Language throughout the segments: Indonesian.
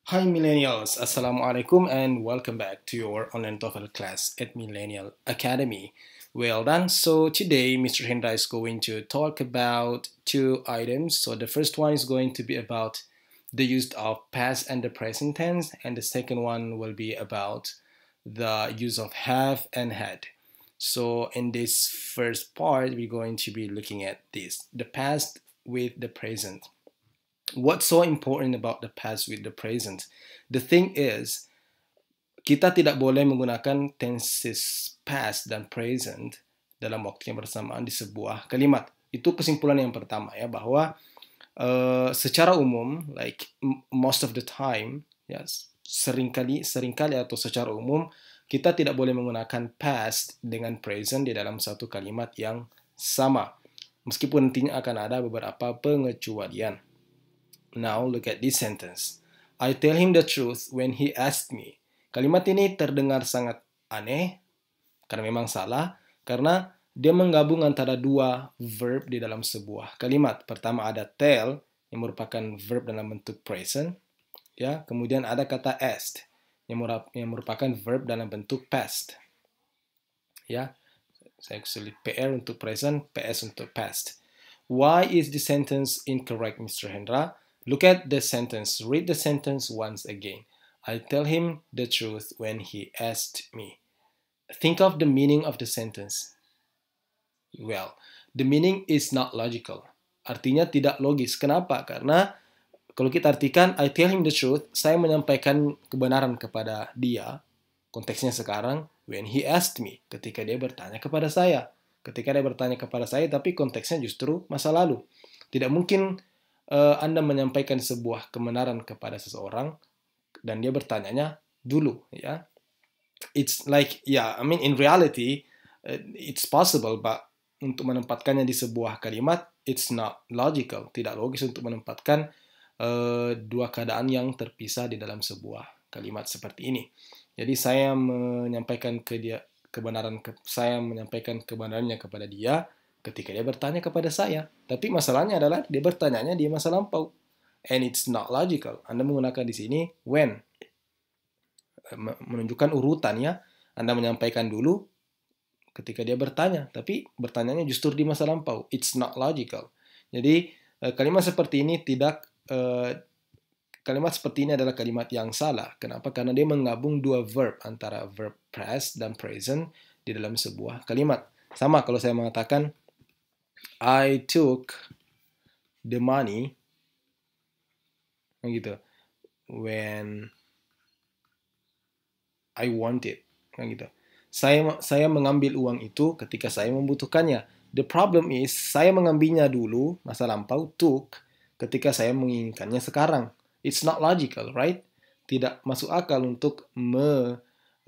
Hi millennials, Assalamualaikum and welcome back to your online TOEFL class at Millennial Academy. Well done. So today Mr. Hendra is going to talk about two items. So the first one is going to be about the use of past and the present tense, and the second one will be about the use of have and had. So in this first part, we're going to be looking at this, the past with the present. What's so important about the past with the present? The thing is, kita tidak boleh menggunakan tenses past dan present dalam waktu yang bersamaan di sebuah kalimat. Itu kesimpulan yang pertama ya, bahwa secara umum, like most of the time, yes, seringkali atau secara umum kita tidak boleh menggunakan past dengan present di dalam satu kalimat yang sama. Meskipun nantinya akan ada beberapa pengecualian. Now look at this sentence. I tell him the truth when he asked me. Kalimat ini terdengar sangat aneh karena memang salah, karena dia menggabung antara dua verb di dalam sebuah kalimat. Pertama ada tell yang merupakan verb dalam bentuk present, ya. Kemudian ada kata asked yang merupakan verb dalam bentuk past. Ya. Saya actually PR untuk present, PS untuk past. Why is the sentence incorrect, Mr. Hendra? Look at the sentence. Read the sentence once again. I tell him the truth when he asked me. Think of the meaning of the sentence. Well, the meaning is not logical. Artinya tidak logis. Kenapa? Karena kalau kita artikan, I tell him the truth, saya menyampaikan kebenaran kepada dia, konteksnya sekarang, when he asked me, ketika dia bertanya kepada saya. Ketika dia bertanya kepada saya, tapi konteksnya justru masa lalu. Tidak mungkin Anda menyampaikan sebuah kebenaran kepada seseorang dan dia bertanyanya dulu, ya. It's like, yeah, I mean in reality it's possible, but untuk menempatkannya di sebuah kalimat it's not logical, tidak logis untuk menempatkan dua keadaan yang terpisah di dalam sebuah kalimat seperti ini. Jadi saya menyampaikan saya menyampaikan kebenarannya kepada dia ketika dia bertanya kepada saya. Tapi masalahnya adalah dia bertanyanya di masa lampau. And it's not logical. Anda menggunakan di sini when. Menunjukkan urutan ya. Anda menyampaikan dulu ketika dia bertanya. Tapi bertanyanya justru di masa lampau. It's not logical. Jadi kalimat seperti ini kalimat seperti ini adalah kalimat yang salah. Kenapa? Karena dia menggabung dua verb antara verb past dan present di dalam sebuah kalimat. Sama kalau saya mengatakan I took the money, gitu, when I want it, gitu. Saya mengambil uang itu ketika saya membutuhkannya. The problem is saya mengambilnya dulu, masa lampau, took, ketika saya menginginkannya sekarang. It's not logical, right? Tidak masuk akal untuk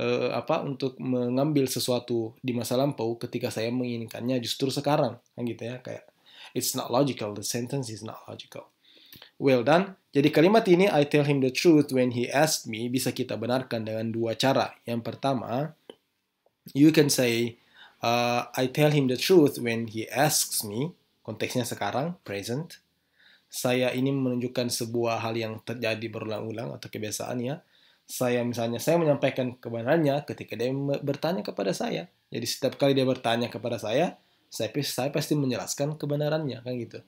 untuk mengambil sesuatu di masa lampau ketika saya menginginkannya justru sekarang, gitu ya, kayak it's not logical, the sentence is not logical. Well done. Jadi kalimat ini I tell him the truth when he asked me bisa kita benarkan dengan dua cara. Yang pertama, you can say I tell him the truth when he asks me. Konteksnya sekarang, present. Saya ini menunjukkan sebuah hal yang terjadi berulang-ulang atau kebiasaan ya. Saya menyampaikan kebenarannya ketika dia bertanya kepada saya. Jadi setiap kali dia bertanya kepada saya pasti menjelaskan kebenarannya, kan gitu.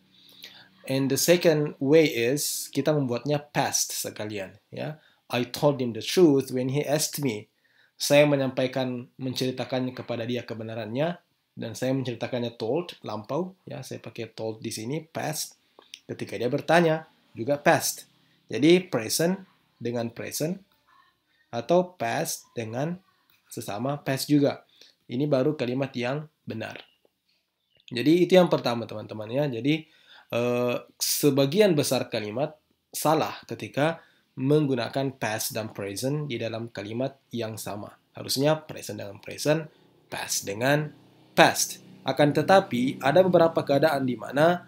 And the second way is kita membuatnya past sekalian, ya. I told him the truth when he asked me. Saya menceritakannya kepada dia kebenarannya, dan saya menceritakannya told, lampau, ya. Saya pakai told di sini, past. Ketika dia bertanya, juga past. Jadi present dengan present, atau past dengan sesama past juga. Ini baru kalimat yang benar. Jadi itu yang pertama teman-teman ya. Jadi sebagian besar kalimat salah ketika menggunakan past dan present di dalam kalimat yang sama. Harusnya present dengan present, past dengan past. Akan tetapi ada beberapa keadaan di mana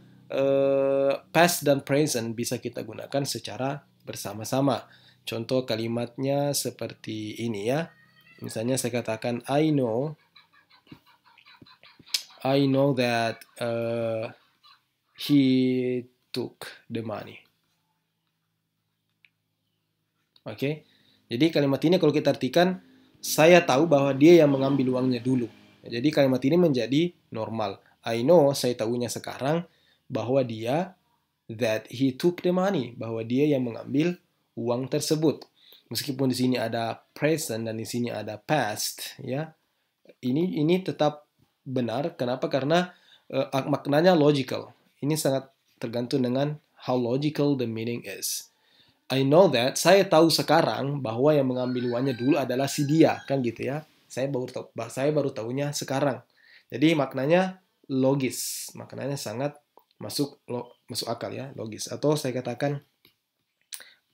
past dan present bisa kita gunakan secara bersama-sama. Contoh kalimatnya seperti ini ya. Misalnya saya katakan I know that he took the money. Oke. Jadi kalimat ini kalau kita artikan, saya tahu bahwa dia yang mengambil uangnya dulu. Jadi kalimat ini menjadi normal. I know, saya tahunya sekarang bahwa dia, that he took the money, bahwa dia yang mengambil uang tersebut. Meskipun di sini ada present dan di sini ada past, ya. Ini tetap benar. Kenapa? Karena maknanya logical. Ini sangat tergantung dengan how logical the meaning is. I know that, saya tahu sekarang bahwa yang mengambil uangnya dulu adalah si dia, kan gitu ya. Saya baru tahunya sekarang. Jadi maknanya logis, maknanya sangat masuk akal ya, logis. Atau saya katakan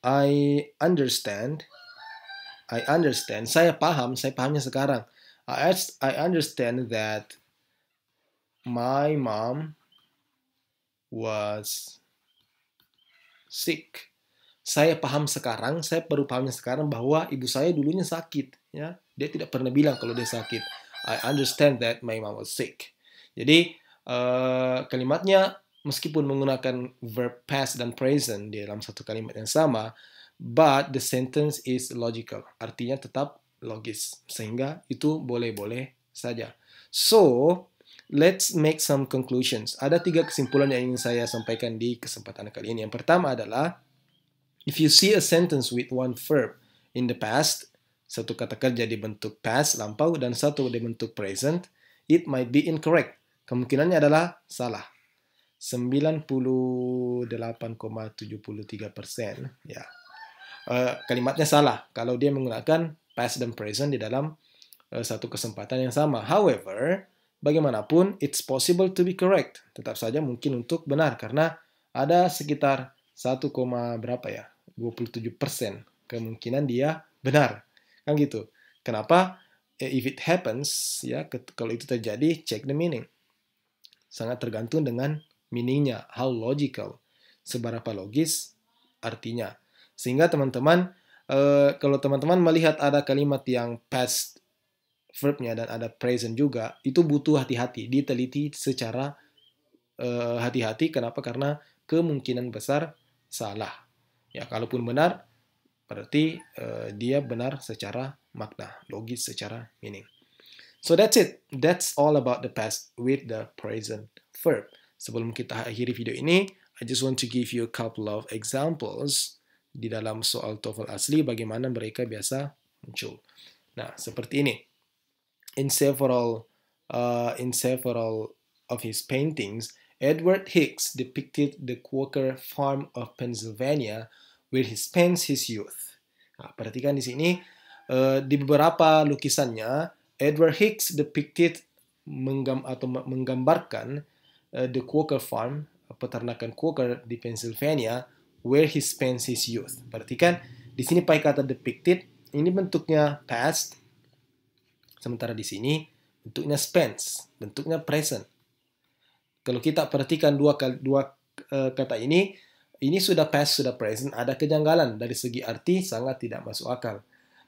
I understand, saya pahamnya sekarang. I understand that my mom was sick. Saya baru pahamnya sekarang bahwa ibu saya dulunya sakit. Ya, dia tidak pernah bilang kalau dia sakit. I understand that my mom was sick. Jadi kalimatnya meskipun menggunakan verb past dan present di dalam satu kalimat yang sama, but the sentence is logical. Artinya tetap logis, sehingga itu boleh-boleh saja. So, let's make some conclusions. Ada 3 kesimpulan yang ingin saya sampaikan di kesempatan kali ini. Yang pertama adalah, if you see a sentence with one verb in the past, satu kata kerja di bentuk past, lampau, dan satu di bentuk present, it might be incorrect. Kemungkinannya adalah salah. 98,73%. Ya. Kalimatnya salah kalau dia menggunakan past dan present di dalam satu kesempatan yang sama. However, bagaimanapun, it's possible to be correct. Tetap saja mungkin untuk benar, karena ada sekitar 1, berapa ya? 27% kemungkinan dia benar. Kan gitu. Kenapa? If it happens, ya, kalau itu terjadi, check the meaning. Sangat tergantung dengan meaningnya, how logical, seberapa logis artinya. Sehingga teman-teman, kalau teman-teman melihat ada kalimat yang past verbnya dan ada present juga, itu butuh hati-hati, diteliti secara hati-hati. Kenapa? Karena kemungkinan besar salah. Ya, kalaupun benar, berarti dia benar secara makna, logis secara meaning. So that's it. That's all about the past with the present verb. Sebelum kita akhiri video ini, I just want to give you a couple of examples di dalam soal TOEFL asli bagaimana mereka biasa muncul. Nah, seperti ini. In several of his paintings, Edward Hicks depicted the Quaker farm of Pennsylvania where he spends his youth. Nah, perhatikan di sini, di beberapa lukisannya, Edward Hicks depicted menggambarkan the Quaker farm, peternakan Quaker di Pennsylvania, where he spends his youth. Perhatikan, di sini pakai kata depicted, ini bentuknya past, sementara di sini bentuknya spends, bentuknya present. Kalau kita perhatikan dua kata ini sudah past, sudah present, ada kejanggalan dari segi arti, sangat tidak masuk akal.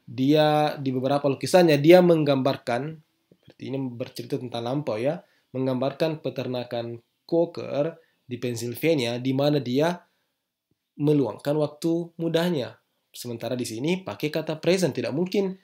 Dia di beberapa lukisannya dia menggambarkan, seperti ini bercerita tentang lampau ya, menggambarkan peternakan Quaker di Pennsylvania di mana dia meluangkan waktu mudanya. Sementara di sini pakai kata present, tidak mungkin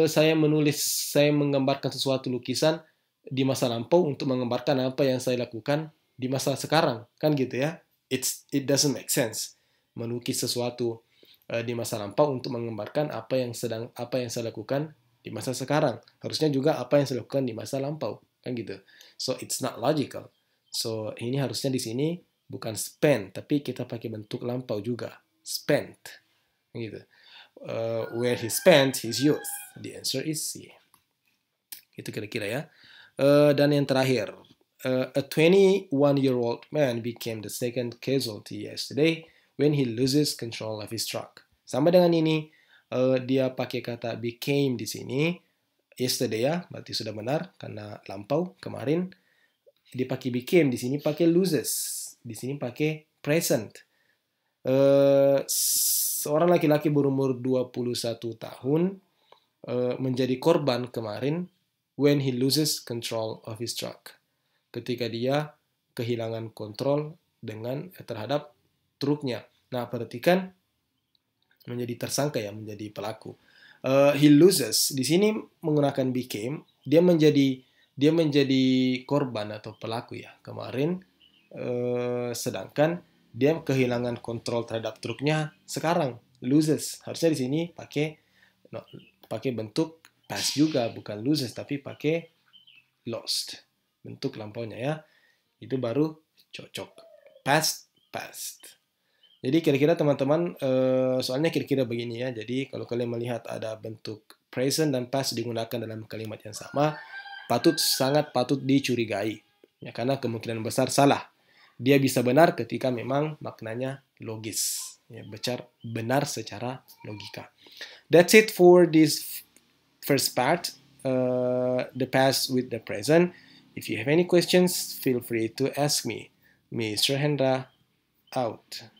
saya menggambarkan sesuatu lukisan di masa lampau untuk menggambarkan apa yang saya lakukan di masa sekarang, kan gitu ya. It doesn't make sense melukis sesuatu di masa lampau untuk menggambarkan apa yang saya lakukan di masa sekarang. Harusnya juga apa yang saya lakukan di masa lampau, kan gitu. So it's not logical. So ini harusnya di sini bukan spend, tapi kita pakai bentuk lampau juga, spent, gitu. Where he spent his youth. The answer is C. Itu kira-kira ya. Dan yang terakhir, a 21-year-old man became the second casualty yesterday when he loses control of his truck. Sama dengan ini, dia pakai kata became di sini. Yesterday ya, berarti sudah benar karena lampau kemarin. Dia pakai became di sini, pakai loses di sini, pakai present. Seorang laki-laki berumur 21 tahun menjadi korban kemarin when he loses control of his truck. Ketika dia kehilangan kontrol terhadap truknya. Nah, perhatikan menjadi tersangka ya, menjadi pelaku. He loses di sini menggunakan became, dia menjadi korban atau pelaku ya kemarin, sedangkan dia kehilangan kontrol terhadap truknya sekarang, loses. Harusnya di sini pakai bentuk past juga, bukan loses tapi pakai lost, bentuk lampaunya ya. Itu baru cocok. Past. Jadi kira-kira teman-teman, soalnya kira-kira begini ya. Jadi kalau kalian melihat ada bentuk present dan past digunakan dalam kalimat yang sama, sangat patut dicurigai. Ya, karena kemungkinan besar salah. Dia bisa benar ketika memang maknanya logis. Ya, benar secara logika. That's it for this first part, the past with the present. If you have any questions, feel free to ask me. Mr. Hendra, out.